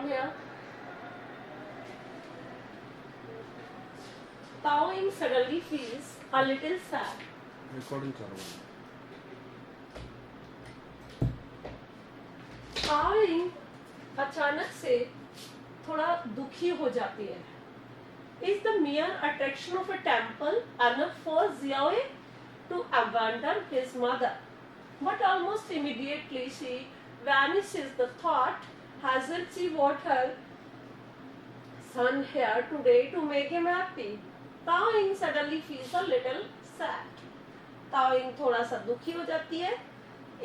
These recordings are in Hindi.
from here. Tao Ying suddenly feels a little sad. Recording चालू है। Tao Ying अचानक से थोड़ा दुखी हो जाती है. Is the mere attraction of a temple enough for Xiaowei to abandon his mother? But almost immediately she vanishes the thought. Hasn't she brought her son here today to make him happy? Tao Ying suddenly feels a little sad. Tao Ying थोड़ा सा दुखी हो जाती है.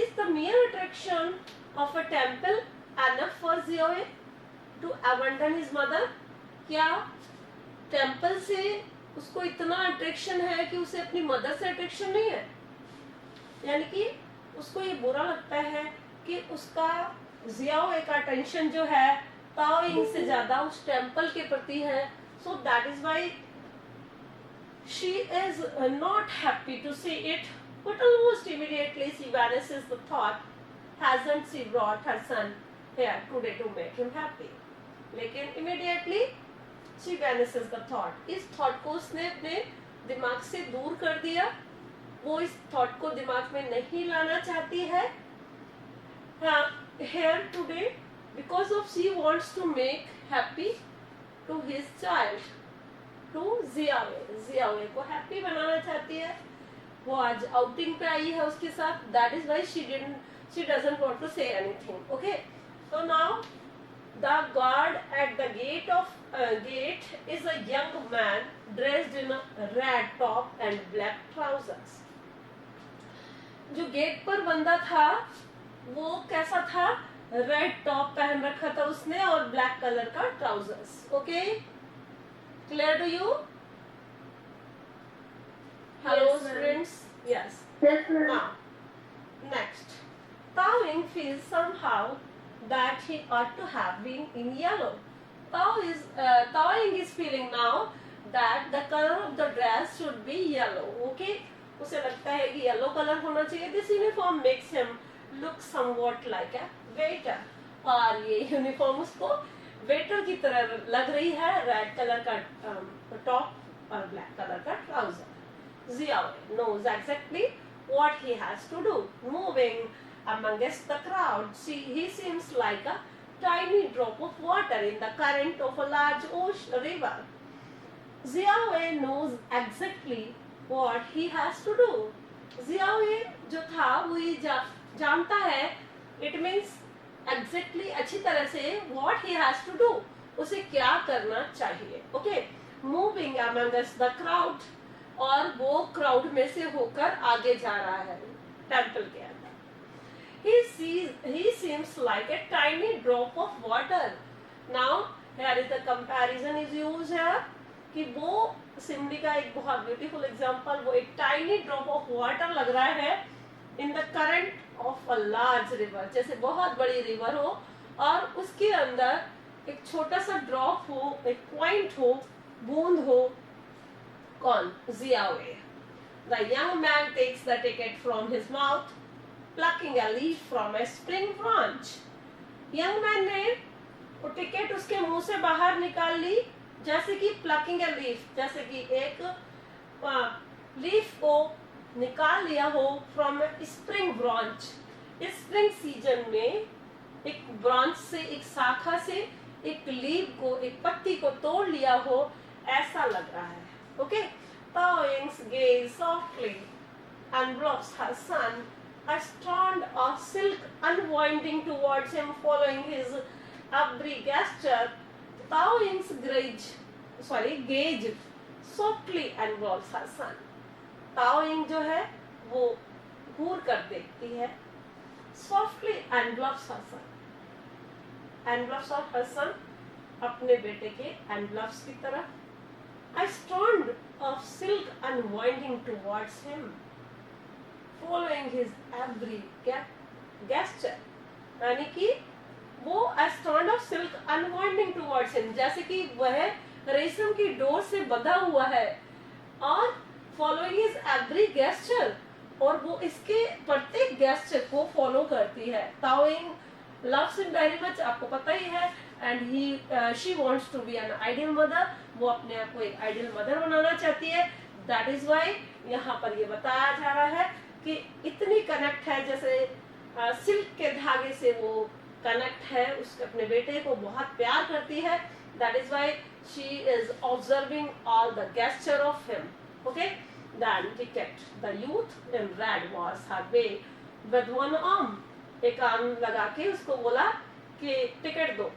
Is the mere attraction of a temple enough for Xiaowei to abandon his mother? क्या टेम्पल से उसको इतना अट्रैक्शन है कि उसे अपनी मदर से अट्रैक्शन नहीं है? यानी कि उसको ये बुरा लगता है कि उसका ज़ियाओए का टेंशन जो है ताओ यिंग से ज्यादा उस टेम्पल के प्रति है. So that is why she is not happy to see it. But almost immediately she vanishes the thought. Hasn't she brought her son here today to make him happy? लेकिन immediately she vanishes the thought. इस thought को उसने अपने दिमाग से दूर कर दिया. वो इस thought को दिमाग में नहीं लाना चाहती है. Here today because of she wants to make happy to his child, to Xiaowei को happy बनाना चाहती है. वो आज outing पे आई है उसके साथ. That is why she doesn't want to say anything. Okay, so now the guard at the gate is a young man dressed in a red top and black trousers. जो गेट पर बंदा था वो कैसा था? रेड टॉप पहन रखा था उसने और ब्लैक कलर का trousers. Okay, clear to you? Hello students. Yes. Now, next, Tao Ying feels somehow that he ought to have been in yellow. Tao Ying is feeling now that the color of the dress should be yellow. Okay, उसे लगता है कि येलो कलर होना चाहिए. This uniform makes him look somewhat like a waiter. और ये यूनिफॉर्म उसको वेटर की तरह लग रही है. रेड कलर का टॉप और ब्लैक कलर का trouser. Xiaowei knows exactly what he has to do. Moving amongst the crowd, he seems like a tiny drop of water in the current of a large river. Xiaowei knows exactly what he has to do. Xiaowei जो था वो ये जानता है. It means exactly अच्छी तरह से what he has to do. उसे क्या करना चाहिए. Okay, moving amongst the crowd, और वो क्राउड में से होकर आगे जा रहा है टेम्पल के अंदर. He seems like a tiny drop of water. Now here is the comparison is used here कि वो सिमली का एक बहुत ब्यूटीफुल एग्जांपल. वो एक टाइनी ड्रॉप ऑफ वाटर लग रहा है in the current of a large river. जैसे बहुत बड़ी रिवर हो और उसके अंदर एक छोटा सा ड्रॉप हो, एक पॉइंट हो, बूंद हो. कौन? Xiaowei. The young man takes the ticket from his mouth, plucking a leaf from a spring branch. Young man ने वो टिकट उसके मुंह से बाहर निकाल ली जैसे कि प्लकिंग अ लीफ, जैसे कि एक लीफ को निकाल लिया हो फ्रॉम स्प्रिंग ब्रांच. इस स्प्रिंग सीजन में एक ब्रांच से, एक शाखा से एक लीफ को, एक पत्ती को तोड़ लिया हो, ऐसा लग रहा है. Okay, Tao Ying's gaze softly envelopes her son, a strand of silk unwinding towards him following his every gesture. Tao Ying's gaze softly envelopes her son. Tao Ying जो है वो घूर कर देखती है. Softly envelopes her son. Envelopes of her son, अपने बेटे के envelopes की तरह. A strand of silk unwinding towards him, following his every gesture. यानी कि वो a strand of silk unwinding towards him, जैसे कि वह रेशम की डोर से बंधा हुआ है और following his every gesture, और वो इसके प्रत्येक gesture को follow करती है. Tao Ying loves him very much. आपको पता ही है and she wants to be an ideal mother. वो अपने आप को एक ideal mother बनाना चाहती है. That is why यहाँ पर ये बताया जा रहा है कि इतनी कनेक्ट है, जैसे सिल्क के धागे से वो कनेक्ट है, उसके अपने बेटे को बहुत प्यार करती है. That is why she is observing all the gesture of him. Okay, then ticket. The youth in red was her way with one arm. एक आर्म लगा के उसको बोला कि टिकट दो.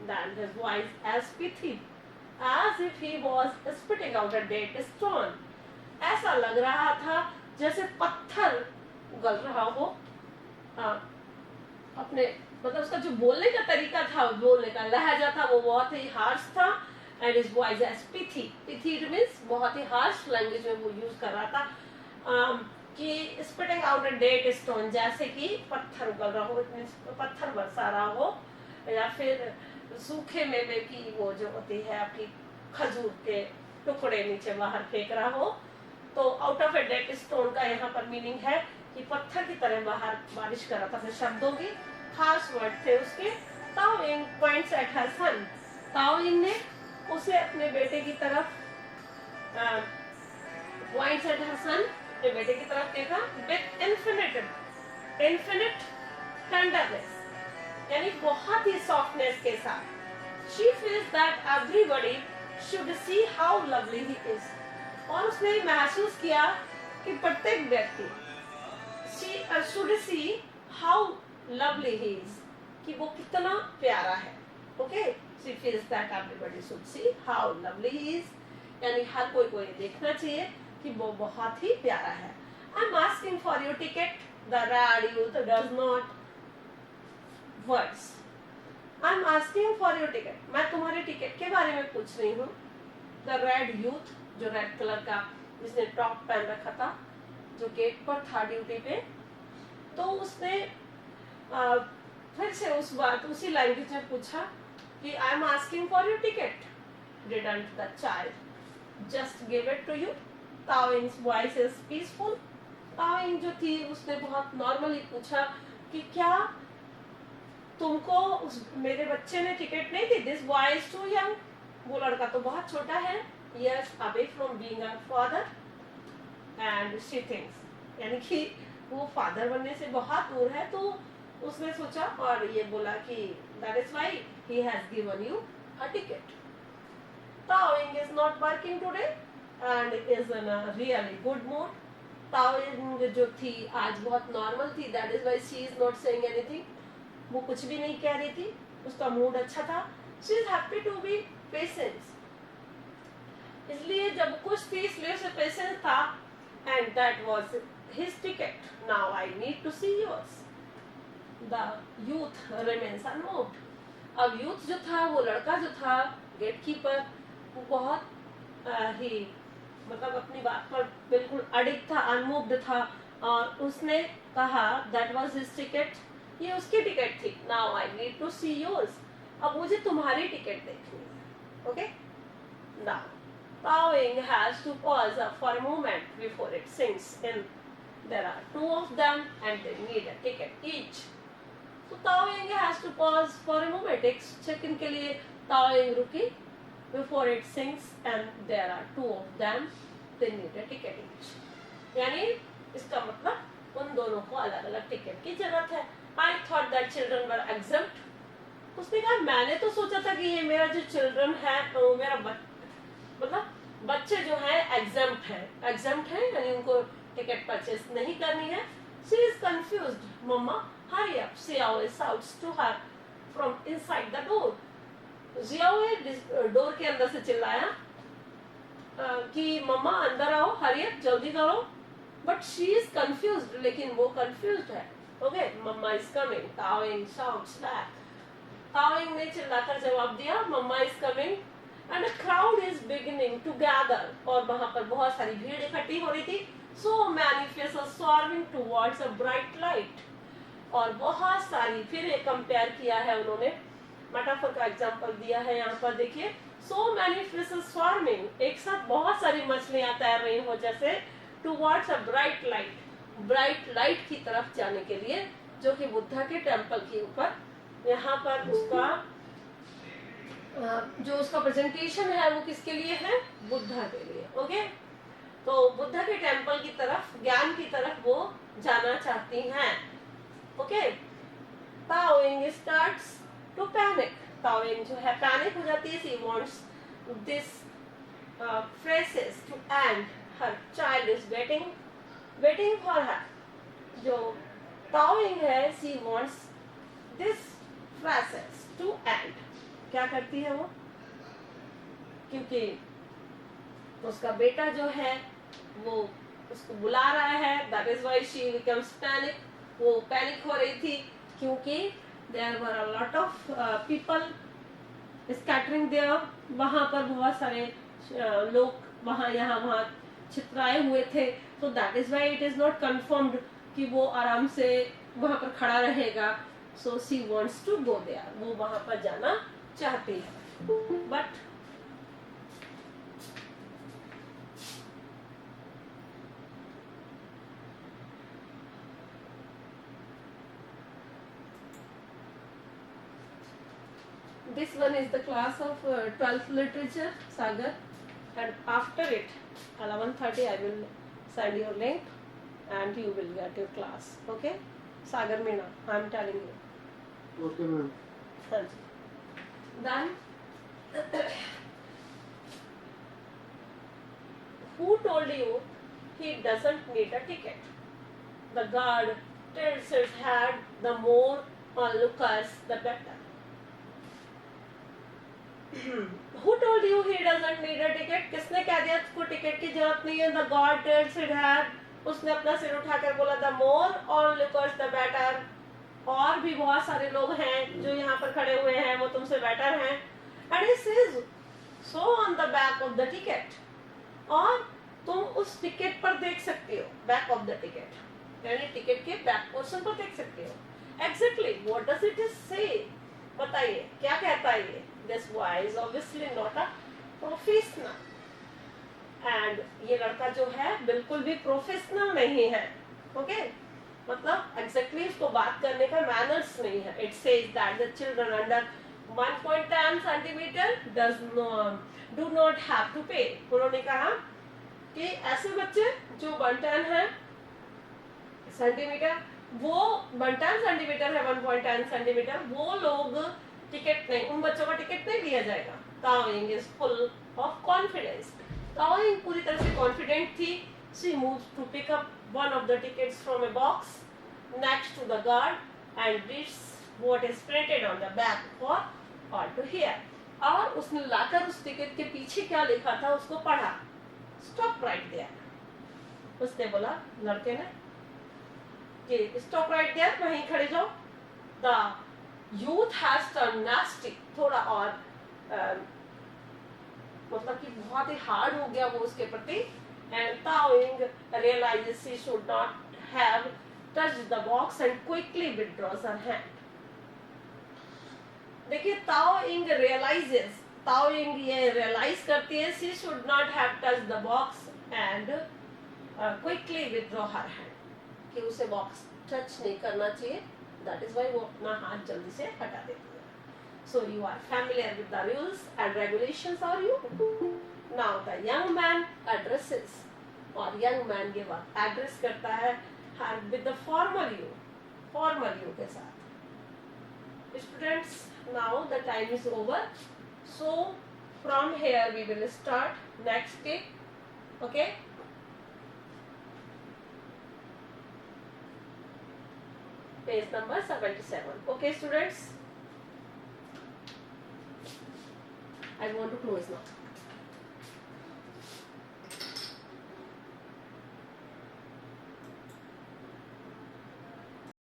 Then his voice as pithy as if he was spitting out a dead stone. ऐसा लग रहा था जैसे पत्थर उगल रहा हो. अपने मतलब उसका जो बोलने का तरीका था, बोलने का लहजा था, वो बहुत ही हार्श था. And his voice as pithy. Pithy means बहुत ही हार्श लैंग्वेज में वो यूज कर रहा था. कि spitting out a dead stone, जैसे कि पत्थर उगल रहा हो, पत्थर बरसा रहा हो, या फिर सूखे मेवे की वो जो होती है आपकी खजूर के टुकड़े नीचे बाहर फेंक रहा हो. तो out of a dead stone का यहाँ पर मीनिंग है कि पत्थर की तरह बाहर बारिश कर रहा था. फिर शब्दों की खास वर्ड थे उसके. Tao Ying points at her son. Tao Ying ने उसे अपने बेटे की तरफ पॉइंट्स एट हर सन, अपने बेटे की तरफ देखा. विद इन्फिनिट टेंडरनेस, यानी बहुत ही सॉफ्टनेस के साथ. She feels that everybody should see how lovely he is. और उसने महसूस किया कि प्रत्येक व्यक्ति should see how lovely he is, कि वो कितना प्यारा है. Okay, she feels that everybody should see how lovely he is, यानी हर कोई को ये देखना चाहिए कि वो बहुत ही प्यारा है. आई am asking for your ticket. The red youth does not words. I am asking for your ticket, मैं तुम्हारे टिकट के बारे में पूछ रही हूँ. द रेड यूथ, जो रेड कलर का जिसने टॉप पहन रखा था, जो गेट पर था ड्यूटी पे, तो उसने फिर से उसी लैंग्वेज में पूछा कि I am asking for your ticket. Didn't the child just give it to you. Tao Ying's voice is peaceful. Tao Ying जो थी उसने बहुत नॉर्मली पूछा कि क्या तुमको मेरे बच्चे ने टिकट नहीं दी. This boy is too young. वो लड़का तो बहुत छोटा है. Years away from being a father, and she thinks, यानी कि वो फादर बनने से बहुत दूर है. तो उसने सोचा और ये बोला कि that is why he has given you a ticket. Tao Ying is not working today and is in a really good mood. Tao Ying जो थी आज बहुत नॉर्मल थी. That is why she is not saying anything. वो कुछ भी नहीं कह रही थी, उसका मूड अच्छा था. She is happy to be patient. इसलिए जब कुछ थी इसलिए उसे पेशेंस था. And that was his ticket. Now I need to see yours. The youth remains unmoved. अब यूथ जो था, वो लड़का जो था गेटकीपर, वो बहुत ही मतलब अपनी बात पर बिल्कुल अडिग था, अनमूव्ड था. और उसने कहा दैट वाज हिज टिकट, ये उसकी टिकट थी. Now I need to see yours. अब मुझे तुम्हारी टिकट देखनी है. Okay, now Tao Ying has to pause for a moment before it sinks in. There are two of them and they need a ticket each. So Tao Ying has to pause for a moment. एक सेकंड के लिए Tao Ying रुकी. Before it sinks and there are two of them, they need a ticket each. यानी इसका मतलब उन दोनों को अलग अलग टिकट की जरूरत है. I thought that children were exempt. उसने कहा मैंने तो सोचा था कि ये मेरा जो चिल्ड्रन है, वो मेरा मतलब बच्चे जो हैं एग्जम्प्ट है, यानी उनको टिकट परचेस नहीं करनी है. She is confused. Mama hurry up, Xiao shouts to her from inside the door. Xiao door के अंदर से चिल्लाया कि मम्मा अंदर आओ, हरी अप, जल्दी करो. बट शी इज कंफ्यूज्ड, लेकिन वो कंफ्यूज्ड है. Okay, mamma is coming. Tao Ying shouts back. Tao Ying ने चिल्लाकर जवाब दिया, mamma is coming. And a crowd is beginning to gather. और वहाँ पर बहुत सारी भीड़ इकट्ठी हो रही थी. So many faces swarming towards a bright light. और बहुत सारी, फिर एक कंपेयर किया है उन्होंने, मेटाफर का एग्जांपल दिया है यहाँ पर देखिए. So many faces swarming, एक साथ बहुत सारी मछलियाँ तैर रही हो जैसे, towards a bright light, bright light की तरफ जाने के लिए, जो कि बुद्धा के टेम्पल के ऊपर यहाँ पर उसका जो उसका प्रेजेंटेशन है वो किसके लिए है, बुद्धा के लिए। ओके, तो बुद्धा के टेम्पल की तरफ, ज्ञान की तरफ वो जाना चाहती हैं। ओके, ताओइंग स्टार्ट्स टू पैनिक, ताओइंग जो है पैनिक हो जाती है। She wants this phrases to end, her child is waiting for her। जो ताओइंग है, she wants this phrases to end। क्या करती है वो, क्योंकि उसका बेटा जो है वो उसको बुला रहा है, that is why she becomes panic। वो पैनिक हो रही थी क्योंकि there were a lot of people scattering there, वहाँ पर बहुत सारे लोग वहाँ यहाँ वहाँ छितराए हुए थे। तो that is why it is not confirmed कि वो आराम से वहाँ पर खड़ा रहेगा। So she wants to go there, वो वहाँ पर जाना चाहती है। But this one is the class of 12th literature, Sagar, and after it 11:30 I will send you a link and you will get your class. Okay, Sagar Meena, I am telling you. Okay ma'am. Then who told you he doesn't need a ticket? The guard tilts his head, the more onlookers the better। Who told you he doesn't need a ticket? किसने कह दिया उसको टिकट की जरूरत नहीं है? The guard tilts his head, उसने अपना सिर उठाकर बोला the more onlookers the better। और भी बहुत सारे लोग हैं जो यहाँ पर खड़े हुए हैं, वो तुमसे बेटर हैं। And he says so on the back of the ticket, और तुम उस टिकट पर देख सकते हो, back of the ticket, यानी टिकट के बैक पोर्शन पर देख सकते हो। Exactly, what does it say? बताइए क्या कहता है ये? This boy is obviously not a professional, and ये लड़का जो है बिल्कुल भी प्रोफेशनल नहीं है। ओके, मतलब एग्जैक्टली उसको बात करने का मैनर्स नहीं है। It says that the children under 1.10 centimeter do not have to pay। उन्होंने कहा कि ऐसे बच्चे जो 110 है सेंटीमीटर, वो 110 सेंटीमीटर है, 1.10 सेंटीमीटर, वो लोग टिकट नहीं, उन बच्चों का टिकट नहीं दिया जाएगा। Tao Ying is full of confidence, Tao Ying पूरी तरह से कॉन्फिडेंट थी। She moves to pick up one of the tickets from a box next to the guard and reads what is printed on the back for all to hear. और उसने लाकर उस टिकट के पीछे क्या लिखा था उसको पढ़ा। स्टॉप राइट देयर, उसने बोला लड़के ने कि स्टॉप राइट देयर, वहीं खड़े जाओ। The youth has turn nasty, थोड़ा और मतलब कि बहुत ही हार्ड हो गया वो उसके प्रति। And Tao Ying realises she should not have touched the box and quickly withdraws her hand. देखिए ताओइंग रियलाइजेस, ताओइंग ये रियलाइज करती है she should not have touched the box and quickly withdraw her hand, कि उसे बॉक्स टच नहीं करना चाहिए। दैट इज वाई वो अपना हाथ जल्दी से हटा देती है। So you are familiar with the rules and regulations, are you? Now the young man addresses, और यंग मैन ये बात एड्रेस करता है विद द फॉर्मल यू के साथ। Students, now the time is over, so from here we will start next day. Okay, page number 77. Okay students, I want to close now.